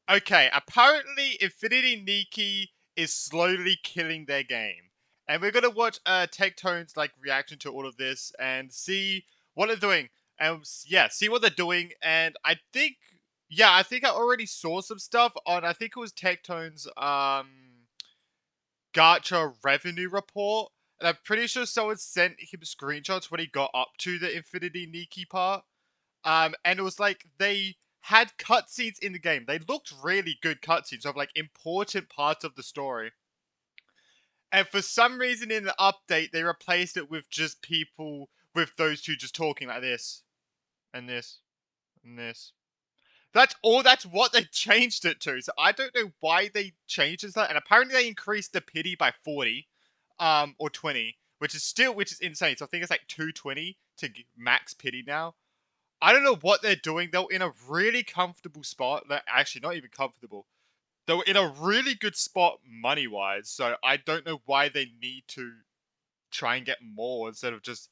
Okay, apparently Infinity Nikki is slowly killing their game. And we're gonna watch Tectone's like reaction to all of this and see what they're doing. And yeah, see what they're doing. And I think I already saw some stuff on I think it was Tectone's gacha revenue report. And I'm pretty sure someone sent him screenshots when he got up to the Infinity Nikki part. And it was like they had cutscenes in the game. They looked really good cutscenes of like important parts of the story. And for some reason in the update, they replaced it with just people with those two just talking like this and this and this. That's all. That's what they changed it to. So I don't know why they changed it to that. And apparently they increased the pity by 40, or 20, which is insane. So I think it's like 220 to max pity now. I don't know what they're doing. They were in a really comfortable spot. They're actually not even comfortable. They were in a really good spot money wise. So I don't know why they need to try and get more instead of just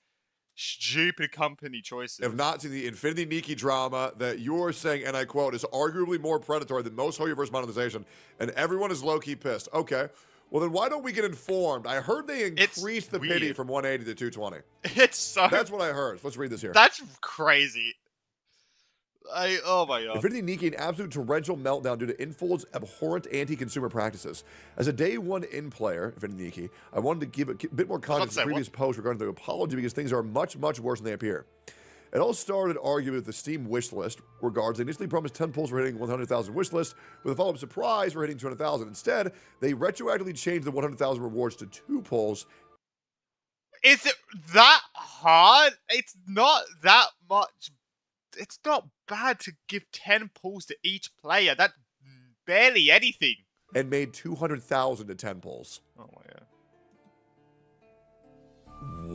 stupid company choices. Have not seen the Infinity Nikki drama that you're saying, and I quote, is arguably more predatory than most Hoyoverse monetization, and everyone is low-key pissed. Okay. Well, then why don't we get informed? I heard they increased the pity from 180 to 220. It's so... That's what I heard. Let's read this here. That's crazy. Oh my god. Infinity Nikki, an absolute torrential meltdown due to Infold's abhorrent anti-consumer practices. As a day one in player, Infinity Nikki, I wanted to give a bit more context to the previous post regarding the apology because things are much, much worse than they appear. It all started arguing with the Steam wish list regards. They initially promised 10 pulls for hitting 100,000 wish list with a follow-up surprise for hitting 200,000. Instead, they retroactively changed the 100,000 rewards to 2 pulls. Is it that hard? It's not that much. It's not bad to give 10 pulls to each player. That's barely anything. And made 200,000 to 10 pulls. Oh my god.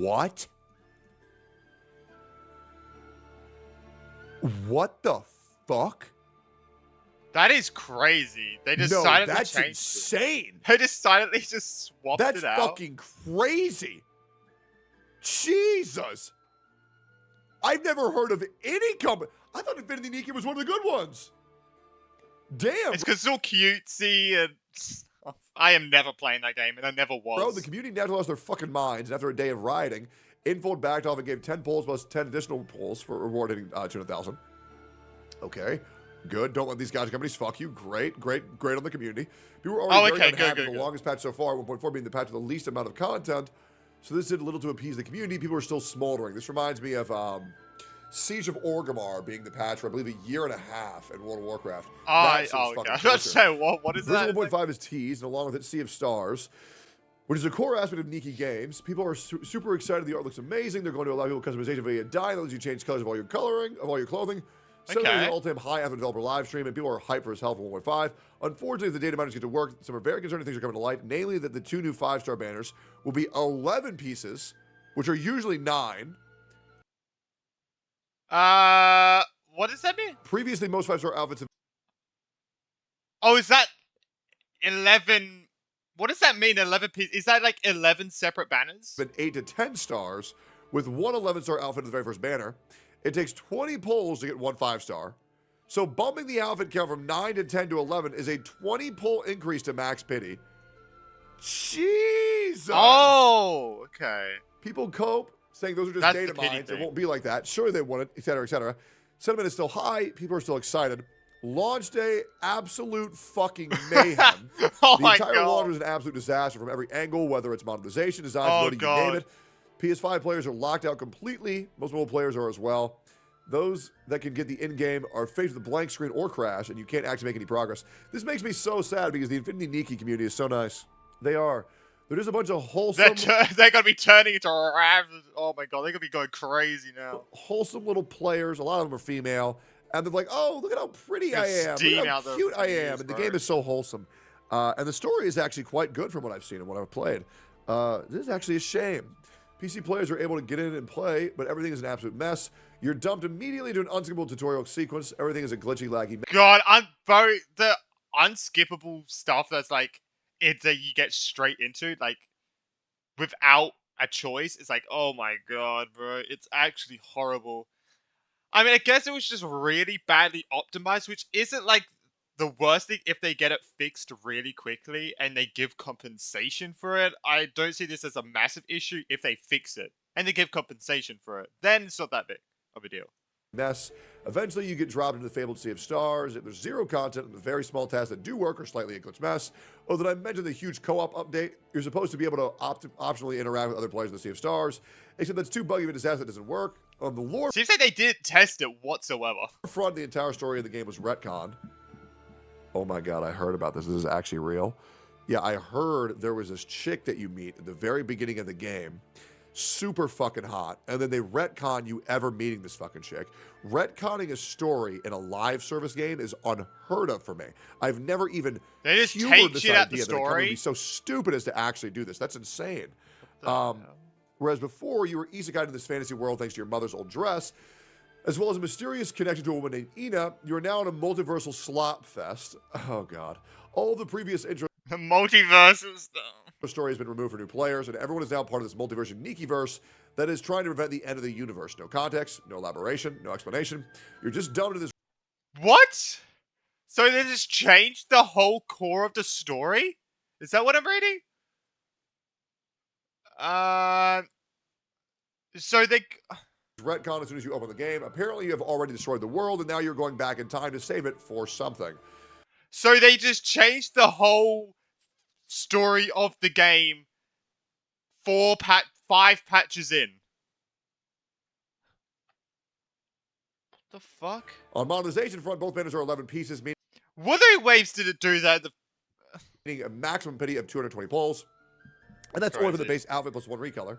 What? What the fuck? That is crazy. They decided that's to change insane. They decided they just swapped it out. That's fucking crazy. Jesus. I've never heard of any company. I thought Infinity Nikki was one of the good ones. Damn. It's because it's all cutesy and stuff. I am never playing that game, and I never was. Bro, the community never lost their fucking minds, and after a day of rioting, Infold backed off and gave 10 pulls plus 10 additional pulls for reward hitting 200,000. Okay, good. Don't let these guys companies fuck you. Great on the community. People were already very unhappy with the longest patch so far, 1.4 being the patch with the least amount of content. So this did little to appease the community. People are still smoldering. This reminds me of Siege of Orgrimmar being the patch for, I believe, a year and a half in World of Warcraft. Okay. I was about to say, what is that? 1.5 is teased, and along with it, Sea of Stars, which is a core aspect of Nikki games. People are super excited. The art looks amazing. They're going to allow people customization via dye. That lets you change colors of all your coloring, of all your clothing. So there's an all-time high after developer live stream, and people are hyped for his health for 1.5. Unfortunately, the data miners get to work. Some are very concerning things are coming to light, namely that the 2 new 5-star banners will be 11 pieces, which are usually 9. What does that mean? Previously, most 5-star outfits have... Oh, is that 11? What does that mean, 11 pieces? Is that like 11 separate banners? Been 8 to 10 stars, with one 11-star outfit in the very first banner. It takes 20 pulls to get one 5-star. So bumping the outfit count from 9 to 10 to 11 is a 20 pull increase to max pity. Jesus! Oh, okay. People cope, saying those are just data mines. It won't be like that. Sure, they want it, etc., etc. Sentiment is still high. People are still excited. Launch day, absolute fucking mayhem. Oh the entire launch was an absolute disaster from every angle, whether it's monetization, design, voting, you name it. PS5 players are locked out completely. Most mobile players are as well. Those that can get the in-game are faced with a blank screen or crash, and you can't actually make any progress. This makes me so sad because the Infinity Nikki community is so nice. They are. They're just a bunch of wholesome... They're going to be turning into... Oh my god, they're going to be going crazy now. Wholesome little players. A lot of them are female. And they're like, oh, look at how pretty I am. Look at how cute I am. And the game is so wholesome. And the story is actually quite good from what I've seen and what I've played. This is actually a shame. PC players are able to get in and play, but everything is an absolute mess. You're dumped immediately to an unskippable tutorial sequence. Everything is a glitchy, laggy mess. God, the unskippable stuff that's like, that you get straight into, like, without a choice, it's like, oh my god, bro. It's actually horrible. I mean, I guess it was just really badly optimized, which isn't like the worst thing, if they get it fixed really quickly and they give compensation for it, I don't see this as a massive issue if they fix it and they give compensation for it. Then it's not that big of a deal. Mess. Eventually, you get dropped into the fabled Sea of Stars. If there's zero content and the very small tasks that do work are slightly a glitch mess. Oh, did I mention the huge co-op update? You're supposed to be able to optionally interact with other players in the Sea of Stars, except that's too buggy of a disaster that doesn't work. On the lore Seems like they didn't test it whatsoever. front, the entire story of the game was retconned. Oh my god, I heard about this. This is actually real. Yeah, I heard there was this chick that you meet at the very beginning of the game. Super fucking hot. And then they retcon you ever meeting this fucking chick. Retconning a story in a live service game is unheard of for me. I've never even They just humored take this shit out the idea that a company would story. be so stupid as to actually do this. That's insane. What the hell? Whereas before, you were isekai into this fantasy world thanks to your mother's old dress, as well as a mysterious connection to a woman named Ina. You're now in a multiversal slop fest. Oh god. All the previous intro The multiverses, though. story has been removed for new players, and everyone is now part of this multiverse Nikki-verse that is trying to prevent the end of the universe. No context, no elaboration, no explanation. You're just dumped into this What? So they just changed the whole core of the story? Is that what I'm reading? So they... retcon as soon as you open the game. Apparently, you have already destroyed the world, and now you're going back in time to save it for something. So they just changed the whole story of the game 5 patches in. What the fuck? On monetization front, both banners are 11 pieces, Wuthering Waves didn't do that. meaning a maximum pity of 220 pulls. And that's only for the Crazy. base outfit plus 1 recolor.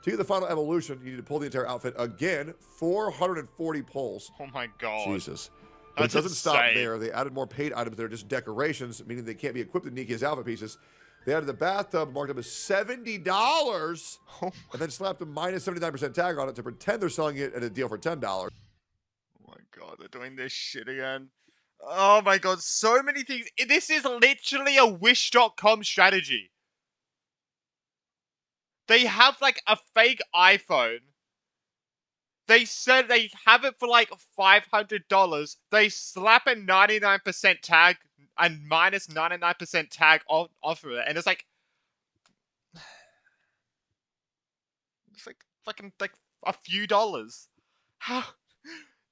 To get the final evolution, you need to pull the entire outfit again, 440 pulls. Oh my god. Jesus. But That's it doesn't stop insane. there. They added more paid items that are just decorations, meaning they can't be equipped with Nikki's outfit pieces. They added the bathtub, marked up as $70, Oh and then slapped a minus 79% tag on it to pretend they're selling it at a deal for $10. my god, they're doing this shit again. Oh my god, so many things. This is literally a Wish.com strategy. They have like a fake iPhone. They said they have it for like $500. They slap a 99% tag and minus 99% tag off of it. And it's like fucking like a few dollars. How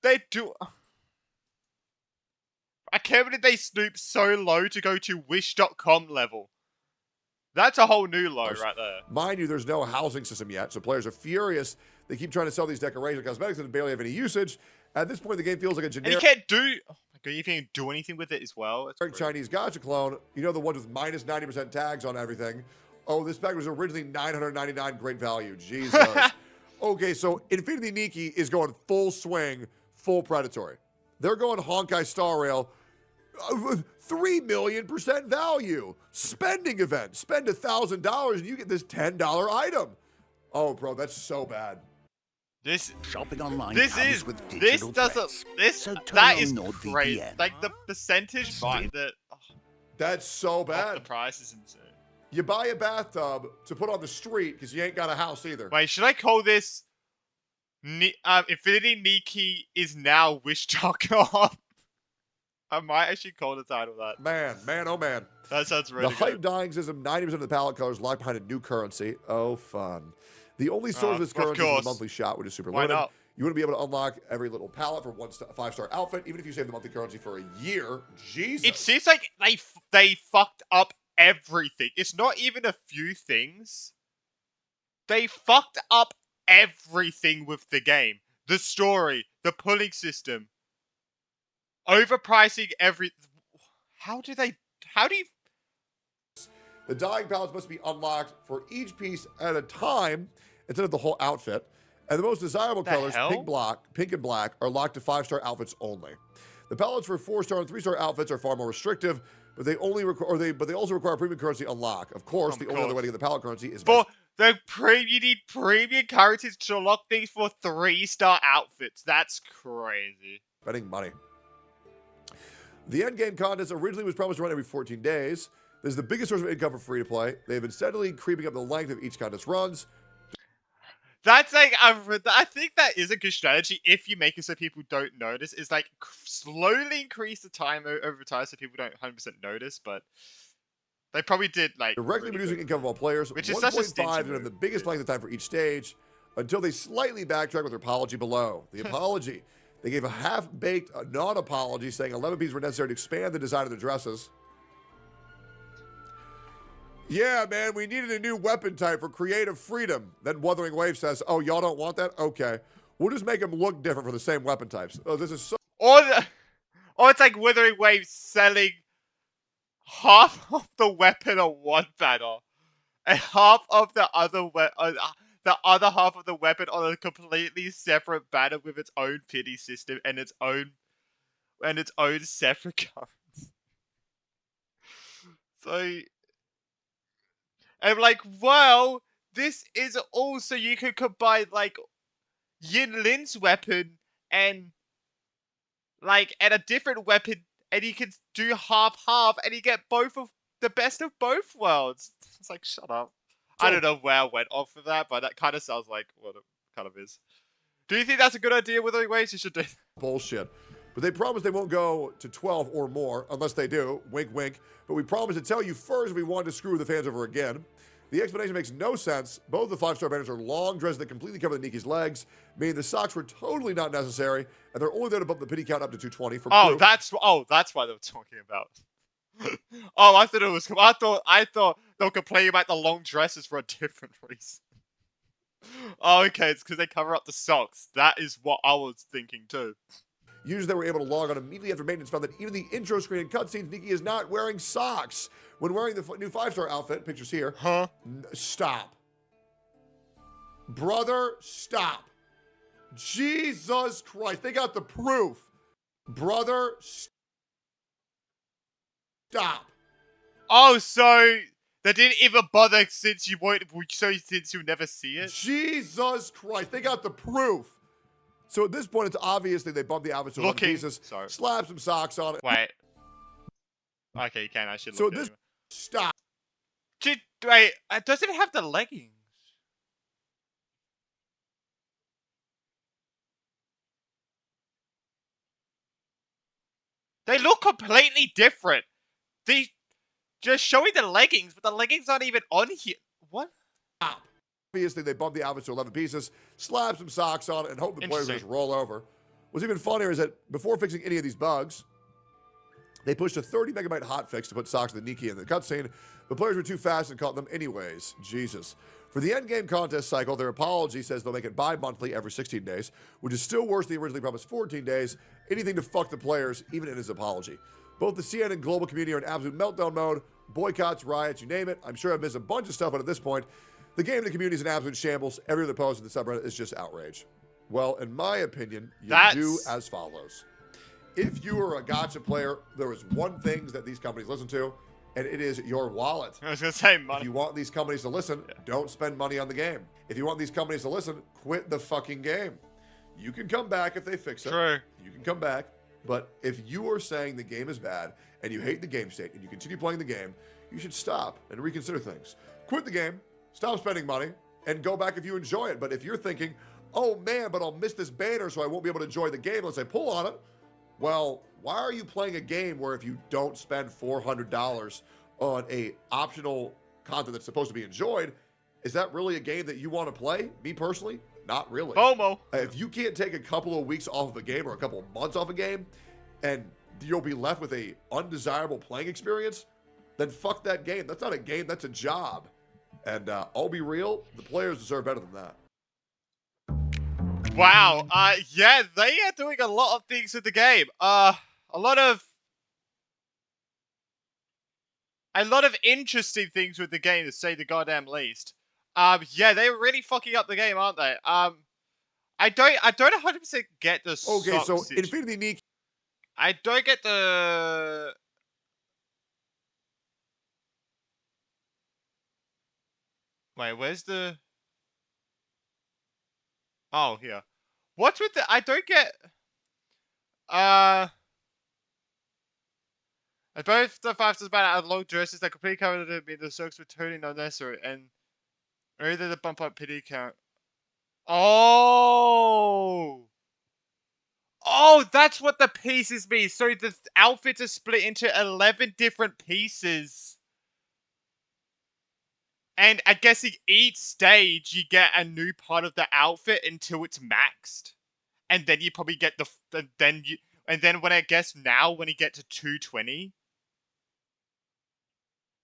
they do I can't believe they snoop so low to go to Wish.com level. That's a whole new low right there. Mind you, there's no housing system yet, so players are furious. They keep trying to sell these decorations and cosmetics that barely have any usage. At this point, the game feels like a And you generic can't do... Oh my god, you can't do anything with it as well. It's crazy. Chinese gacha clone. You know, the ones with minus 90% tags on everything. Oh, this pack was originally $999, great value. Jesus. Okay, so Infinity Nikki is going full swing, full predatory. They're going Honkai Star Rail, 3,000,000% value. Spending event. Spend $1,000 and you get this $10 item. Oh, bro, that's so bad. This Shopping online this comes is with this digital doesn't threats. this So turn that on is NordVPN. crazy. Like the percentage buy that That's so off the bad. price is insane. You buy a bathtub to put on the street because you ain't got a house either. Wait, should I call this Infinity Nikki is now Wish.com? I might actually call the title that. Man, oh man. That sounds really The hype good. dying system, 90% of the palette colors locked behind a new currency. Oh, fun. The only source of this Of currency is course. the monthly shot, which is super Why limited. not? You want to be able to unlock every little palette for 5-star outfit, even if you save the monthly currency for a year. Jesus. It seems like they fucked up everything. It's not even a few things. They fucked up everything with the game. The story, the pulling system, overpricing every... How do you... The dying palettes must be unlocked for each piece at a time instead of the whole outfit. And the most desirable The colors, hell? pink and black, are locked to 5-star outfits only. The palettes for 4-star and 3-star outfits are far more restrictive, but they only but they also require premium currency unlock. Of course, the only other way to get the palette currency is by You need premium currencies to unlock things for 3-star outfits. That's crazy. spending money. The endgame contest originally was promised to run every 14 days. This is the biggest source of income for free to play. They've been steadily creeping up the length of each contest runs. That's like I think that is a good strategy if you make it so people don't notice. Is like slowly increase the time over time so people don't 100% notice. But they probably did like directly really reducing good, income of all players. which is such a stingy 1.5 to have move. the biggest length of time for each stage until they slightly backtrack with their apology below. The apology. They gave a half-baked non-apology saying 11 pieces were necessary to expand the design of the dresses. Yeah, man, we needed a new weapon type for creative freedom. Then Wuthering Wave says, oh, y'all don't want that? Okay. We'll just make them look different for the same weapon types. Oh, this is so... Or it's like Withering Wave selling half of the weapon on one banner and half of the other half of the weapon on a completely separate banner with its own pity system and its own separate cards. So I'm like, well, this is also you could combine like Yin Lin's weapon and a different weapon, and you can do half and you get both of the best of both worlds. It's like, shut up. I don't know where I went off of that, but that kind of sounds like what it kind of is. Do you think that's a good idea, Withering Waves? You should do. Bullshit. But they promise they won't go to 12 or more unless they do. Wink, wink. But we promise to tell you first if we want to screw the fans over again. The explanation makes no sense. Both the 5-star banners are long dresses that completely cover the Nikki's legs, meaning the socks were totally not necessary, and they're only there to bump the pity count up to 220 for proof. That's why they were talking about. Oh, I thought it was. I thought they were complaining about the long dresses for a different reason. Oh, okay, it's because they cover up the socks. That is what I was thinking too. Users that were able to log on immediately after maintenance found that even the intro screen and cutscenes, Nikki is not wearing socks. When wearing the new 5-star outfit, pictures here. Huh? Stop. Brother, stop. Jesus Christ. They got the proof. Brother, stop. Oh, so they didn't even bother since you never see it? Jesus Christ. They got the proof. So at this point, it's obvious that they bumped the outfit to 11 pieces, slap some socks on it. Wait. Okay, you can actually So look this, at it. stop. Wait, does it have the leggings? They look completely different. They just showing the leggings, but the leggings aren't even on here. What? Stop. Obviously, they bumped the outfits to 11 pieces, slap some socks on it, and hope the players just roll over. What's even funnier is that before fixing any of these bugs, they pushed a 30 megabyte hotfix to put socks in the Nikki in the cutscene, but players were too fast and caught them anyways. Jesus. For the endgame contest cycle, their apology says they'll make it bi-monthly every 16 days, which is still worse than the originally promised 14 days. Anything to fuck the players, even in his apology. Both the CN and global community are in absolute meltdown mode. Boycotts, riots, you name it. I'm sure I've missed a bunch of stuff, but at this point, the game and the community is in absolute shambles. Every other post in the subreddit is just outrage. Well, in my opinion, you do as follows. If you are a gacha player, there is one thing that these companies listen to, and it is your wallet. I was going to say money. If you want these companies to listen, don't spend money on the game. If you want these companies to listen, quit the fucking game. You can come back if they fix it. True. You can come back. But if you are saying the game is bad and you hate the game state and you continue playing the game, you should stop and reconsider things. Quit the game, stop spending money, and go back if you enjoy it. But if you're thinking, oh man, but I'll miss this banner so I won't be able to enjoy the game unless I pull on it, well, why are you playing a game where if you don't spend $400 on a optional content that's supposed to be enjoyed, is that really a game that you want to play? Me personally, not really. FOMO. If you can't take a couple of weeks off of a game or a couple of months off a game, and you'll be left with a undesirable playing experience, then fuck that game. That's not a game, that's a job. And I'll be real, the players deserve better than that. Wow. Yeah, they are doing a lot of things with the game. A lot of interesting things with the game, to say the goddamn least. Yeah, they're really fucking up the game, aren't they? I don't 100% get the Okay, so situation. Infinity Nikki. I don't get the. Wait, where's the? Oh, here. What's with the? I don't get. Both the 5-stars banner and long dresses that completely covered the circles were totally unnecessary, and or either the bump up pity count. Oh. Oh, that's what the pieces mean. So the outfits are split into 11 different pieces. And I guess each stage you get a new part of the outfit until it's maxed. And then you probably get and then when I guess now when you get to 220,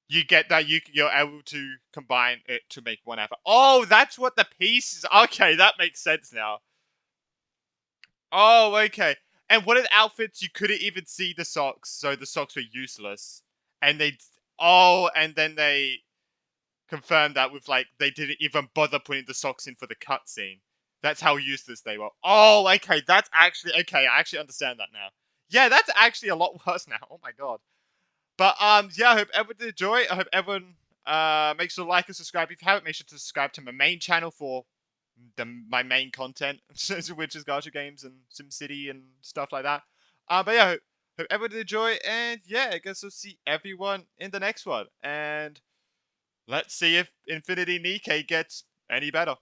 you get that you're able to combine it to make one outfit. Oh, that's what the pieces. Okay, that makes sense now. Oh, okay. And what are the outfits? You couldn't even see the socks, so the socks were useless. And they, and then they confirmed that with like they didn't even bother putting the socks in for the cutscene. That's how useless they were. Oh, okay. That's actually okay. I actually understand that now. Yeah, that's actually a lot worse now. Oh my god. But yeah, I hope everyone did enjoy. I hope everyone make sure to like and subscribe if you haven't. Make sure to subscribe to my main channel for my main content, which is Gacha games and SimCity and stuff like that. But yeah, hope everyone did enjoy, and yeah, I guess we'll see everyone in the next one. And let's see if Infinity Nikki gets any better.